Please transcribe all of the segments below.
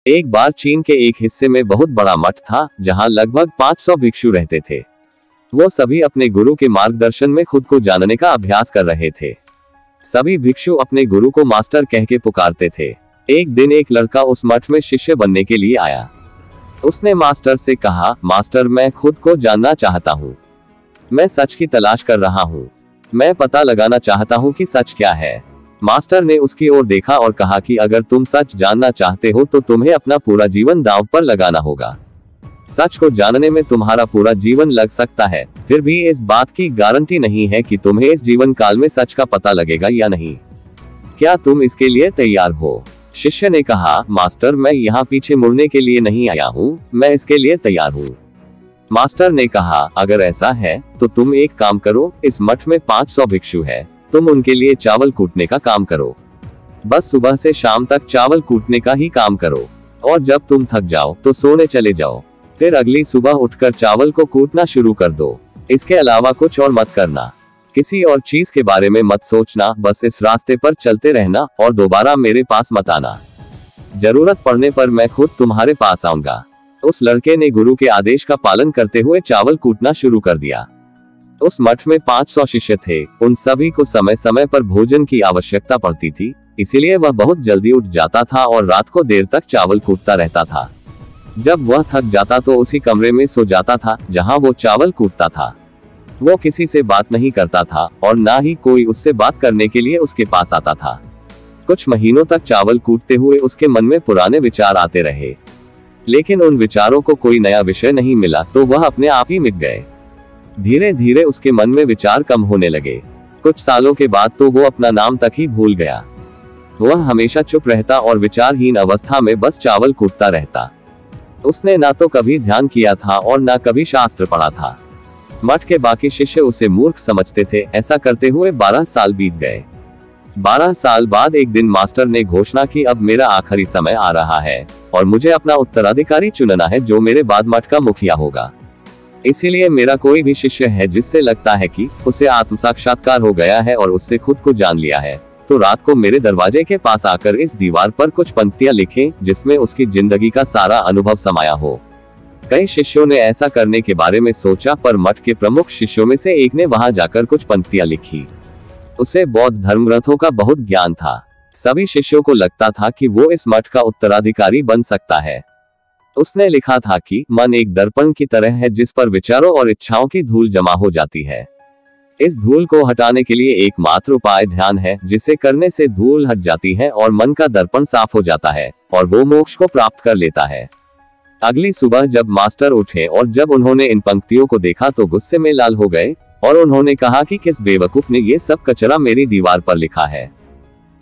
एक बार चीन के एक हिस्से में बहुत बड़ा मठ था, जहां लगभग 500 भिक्षु रहते थे। वो सभी अपने गुरु के मार्गदर्शन में खुद को जानने का अभ्यास कर रहे थे। सभी भिक्षु अपने गुरु को मास्टर कह के पुकारते थे। एक दिन एक लड़का उस मठ में शिष्य बनने के लिए आया। उसने मास्टर से कहा, मास्टर, मैं खुद को जानना चाहता हूँ। मैं सच की तलाश कर रहा हूँ। मैं पता लगाना चाहता हूँ कि सच क्या है। मास्टर ने उसकी ओर देखा और कहा कि अगर तुम सच जानना चाहते हो तो तुम्हें अपना पूरा जीवन दांव पर लगाना होगा। सच को जानने में तुम्हारा पूरा जीवन लग सकता है, फिर भी इस बात की गारंटी नहीं है कि तुम्हें इस जीवन काल में सच का पता लगेगा या नहीं। क्या तुम इसके लिए तैयार हो? शिष्य ने कहा, मास्टर, मैं यहाँ पीछे मुड़ने के लिए नहीं आया हूँ, मैं इसके लिए तैयार हूँ। मास्टर ने कहा, अगर ऐसा है तो तुम एक काम करो, इस मठ में 500 भिक्षु है, तुम उनके लिए चावल कूटने का काम करो। बस सुबह से शाम तक चावल कूटने का ही काम करो, और जब तुम थक जाओ तो सोने चले जाओ। फिर अगली सुबह उठकर चावल को कूटना शुरू कर दो। इसके अलावा कुछ और मत करना, किसी और चीज के बारे में मत सोचना। बस इस रास्ते पर चलते रहना और दोबारा मेरे पास मत आना। जरूरत पड़ने पर मैं खुद तुम्हारे पास आऊंगा। उस लड़के ने गुरु के आदेश का पालन करते हुए चावल कूटना शुरू कर दिया। उस मठ में 500 शिष्य थे। उन सभी को समय समय पर भोजन की आवश्यकता पड़ती थी, इसीलिए वह बहुत जल्दी उठ जाता था और रात को देर तक चावल कूटता रहता था। जब वह थक जाता तो उसी कमरे में सो जाता था जहां वो चावल कूटता था। वो किसी से बात नहीं करता था और ना ही कोई उससे बात करने के लिए उसके पास आता था। कुछ महीनों तक चावल कूटते हुए उसके मन में पुराने विचार आते रहे, लेकिन उन विचारों को कोई नया विषय नहीं मिला तो वह अपने आप ही मिट गए। धीरे धीरे उसके मन में विचार कम होने लगे। कुछ सालों के बाद तो वो अपना नाम तक ही भूल गया। वह हमेशा चुप रहता और विचारहीन अवस्था में बस चावल कूटता रहता। उसने ना तो कभी ध्यान किया था और ना कभी शास्त्र पढ़ा था। मठ के बाकी शिष्य उसे मूर्ख समझते थे। ऐसा करते हुए 12 साल बीत गए। 12 साल बाद एक दिन मास्टर ने घोषणा की, अब मेरा आखिरी समय आ रहा है और मुझे अपना उत्तराधिकारी चुनना है जो मेरे बाद मठ का मुखिया होगा। इसीलिए मेरा कोई भी शिष्य है जिससे लगता है कि उसे आत्म साक्षात्कार हो गया है और उससे खुद को जान लिया है, तो रात को मेरे दरवाजे के पास आकर इस दीवार पर कुछ पंक्तियां लिखें जिसमें उसकी जिंदगी का सारा अनुभव समाया हो। कई शिष्यों ने ऐसा करने के बारे में सोचा, पर मठ के प्रमुख शिष्यों में से एक ने वहां जाकर कुछ पंक्तियां लिखी। उसे बौद्ध धर्म ग्रंथों का बहुत ज्ञान था। सभी शिष्यों को लगता था कि वो इस मठ का उत्तराधिकारी बन सकता है। उसने लिखा था कि मन एक दर्पण की तरह है जिस पर विचारों और इच्छाओं की धूल जमा हो जाती है। इस धूल को हटाने के लिए एकमात्र उपाय ध्यान है, जिसे करने से धूल हट जाती है और मन का दर्पण साफ हो जाता है और वो मोक्ष को प्राप्त कर लेता है। अगली सुबह जब मास्टर उठे और जब उन्होंने इन पंक्तियों को देखा तो गुस्से में लाल हो गए और उन्होंने कहा कि किस बेवकूफ ने ये सब कचरा मेरी दीवार पर लिखा है।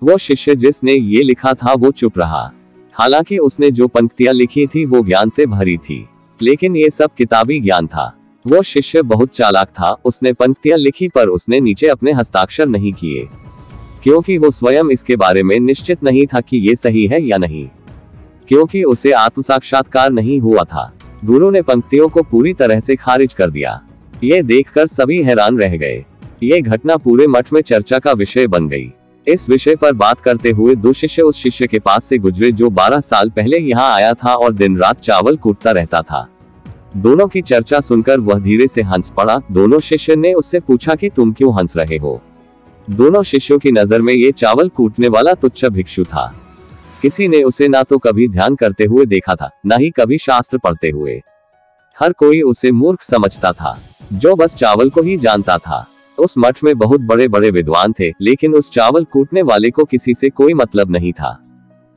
वो शिष्य जिसने ये लिखा था वो चुप रहा। हालांकि उसने जो पंक्तियां लिखी थी वो ज्ञान से भरी थी, लेकिन ये सब किताबी ज्ञान था। वो शिष्य बहुत चालाक था। उसने पंक्तियां लिखी पर उसने नीचे अपने हस्ताक्षर नहीं किए, क्योंकि वो स्वयं इसके बारे में निश्चित नहीं था कि ये सही है या नहीं, क्योंकि उसे आत्म साक्षात्कार नहीं हुआ था। गुरु ने पंक्तियों को पूरी तरह से खारिज कर दिया। ये देखकर सभी हैरान रह गए। ये घटना पूरे मठ में चर्चा का विषय बन गई। इस विषय पर बात करते हुए 2 शिष्य उस शिष्य के पास से गुजरे जो 12 साल पहले यहाँ आया था और दिन रात चावल कूटता रहता था। दोनों की चर्चा सुनकर वह धीरे से हंस पड़ा। दोनों शिष्य ने उससे पूछा कि तुम क्यों हंस रहे हो? दोनों शिष्यों की नजर में ये चावल कूटने वाला तुच्छ भिक्षु था। किसी ने उसे ना तो कभी ध्यान करते हुए देखा था, ना ही कभी शास्त्र पढ़ते हुए। हर कोई उसे मूर्ख समझता था जो बस चावल को ही जानता था। उस मठ में बहुत बड़े बड़े विद्वान थे, लेकिन उस चावल कूटने वाले को किसी से कोई मतलब नहीं था।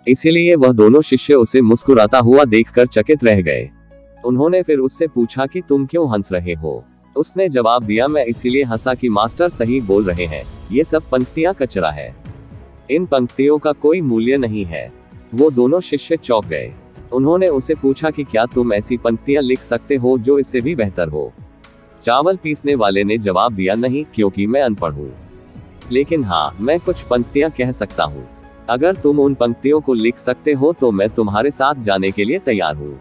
इसीलिए वह दोनों शिष्य उसे मुस्कुराता हुआ देखकर चकित रह गए। उन्होंने फिर उससे पूछा कि तुम क्यों हंस रहे हो? उसने जवाब दिया, मैं इसीलिए हंसा कि मास्टर सही बोल रहे हैं, ये सब पंक्तियां कचरा है, इन पंक्तियों का कोई मूल्य नहीं है। वो दोनों शिष्य चौंक गए। उन्होंने उसे पूछा कि क्या तुम ऐसी पंक्तियां लिख सकते हो जो इससे भी बेहतर हो? चावल पीसने वाले ने जवाब दिया, नहीं, क्योंकि मैं अनपढ़ हूँ, लेकिन हाँ, मैं कुछ पंक्तियां कह सकता हूँ। अगर तुम उन पंक्तियों को लिख सकते हो तो मैं तुम्हारे साथ जाने के लिए तैयार हूँ।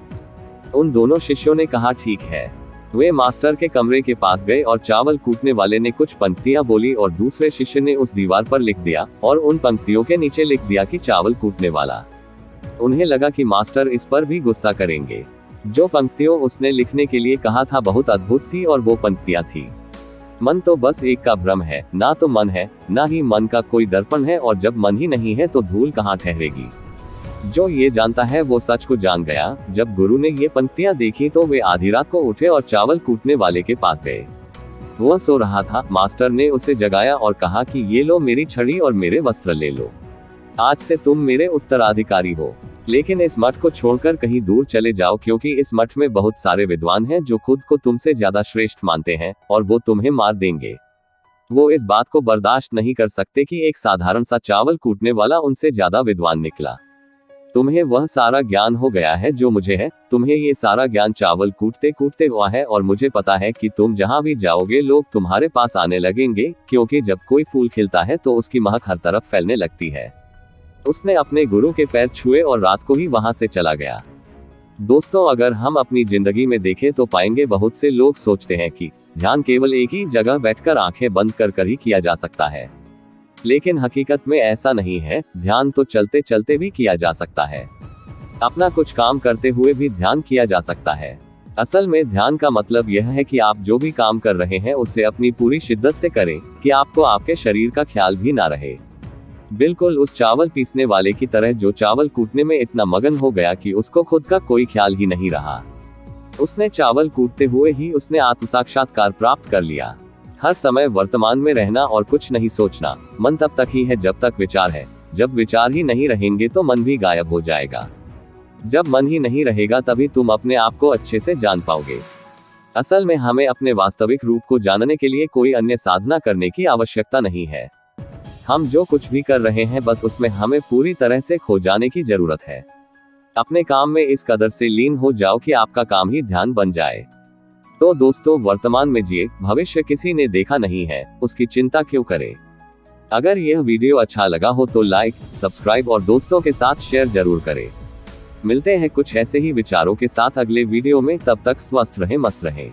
उन दोनों शिष्यों ने कहा, ठीक है। वे मास्टर के कमरे के पास गए और चावल कूटने वाले ने कुछ पंक्तियां बोली और दूसरे शिष्य ने उस दीवार पर लिख दिया और उन पंक्तियों के नीचे लिख दिया कि चावल कूटने वाला। उन्हें लगा कि मास्टर इस पर भी गुस्सा करेंगे। जो पंक्तियों उसने लिखने के लिए कहा था बहुत अद्भुत थी और वो पंक्तियां थी, मन तो बस एक का भ्रम है, ना तो मन है, ना ही मन का कोई दर्पण है, और जब मन ही नहीं है तो धूल कहाँ ठहरेगी। जो ये जानता है वो सच को जान गया। जब गुरु ने ये पंक्तियां देखी तो वे आधी रात को उठे और चावल कूटने वाले के पास गए। वह सो रहा था। मास्टर ने उसे जगाया और कहा कि ये लो मेरी छड़ी और मेरे वस्त्र ले लो, आज से तुम मेरे उत्तराधिकारी हो। लेकिन इस मठ को छोड़कर कहीं दूर चले जाओ, क्योंकि इस मठ में बहुत सारे विद्वान हैं जो खुद को तुमसे ज्यादा श्रेष्ठ मानते हैं और वो तुम्हें मार देंगे। वो इस बात को बर्दाश्त नहीं कर सकते कि एक साधारण सा चावल कूटने वाला उनसे ज्यादा विद्वान निकला। तुम्हें वह सारा ज्ञान हो गया है जो मुझे है। तुम्हें ये सारा ज्ञान चावल कूटते कूटते हुआ है, और मुझे पता है कि तुम जहां भी जाओगे लोग तुम्हारे पास आने लगेंगे, क्योंकि जब कोई फूल खिलता है तो उसकी महक हर तरफ फैलने लगती है। उसने अपने गुरु के पैर छुए और रात को ही वहां से चला गया। दोस्तों, अगर हम अपनी जिंदगी में देखें तो पाएंगे बहुत से लोग सोचते हैं कि ध्यान केवल एक ही जगह बैठकर आंखें बंद कर ही किया जा सकता है, लेकिन हकीकत में ऐसा नहीं है। ध्यान तो चलते चलते भी किया जा सकता है, अपना कुछ काम करते हुए भी ध्यान किया जा सकता है। असल में ध्यान का मतलब यह है कि आप जो भी काम कर रहे हैं उसे अपनी पूरी शिद्दत से करें कि आपको आपके शरीर का ख्याल भी ना रहे। बिल्कुल उस चावल पीसने वाले की तरह जो चावल कूटने में इतना मगन हो गया कि उसको खुद का कोई ख्याल ही नहीं रहा। उसने चावल कूटते हुए ही उसने आत्म साक्षात्कार प्राप्त कर लिया। हर समय वर्तमान में रहना और कुछ नहीं सोचना। मन तब तक ही है जब तक विचार है। जब विचार ही नहीं रहेंगे तो मन भी गायब हो जाएगा। जब मन ही नहीं रहेगा तभी तुम अपने आप को अच्छे से जान पाओगे। असल में हमें अपने वास्तविक रूप को जानने के लिए कोई अन्य साधना करने की आवश्यकता नहीं है। हम जो कुछ भी कर रहे हैं बस उसमें हमें पूरी तरह से खो जाने की जरूरत है। अपने काम में इस कदर से लीन हो जाओ कि आपका काम ही ध्यान बन जाए। तो दोस्तों, वर्तमान में जिए, भविष्य किसी ने देखा नहीं है, उसकी चिंता क्यों करें। अगर यह वीडियो अच्छा लगा हो तो लाइक, सब्सक्राइब और दोस्तों के साथ शेयर जरूर करें। मिलते हैं कुछ ऐसे ही विचारों के साथ अगले वीडियो में। तब तक स्वस्थ रहें, मस्त रहें।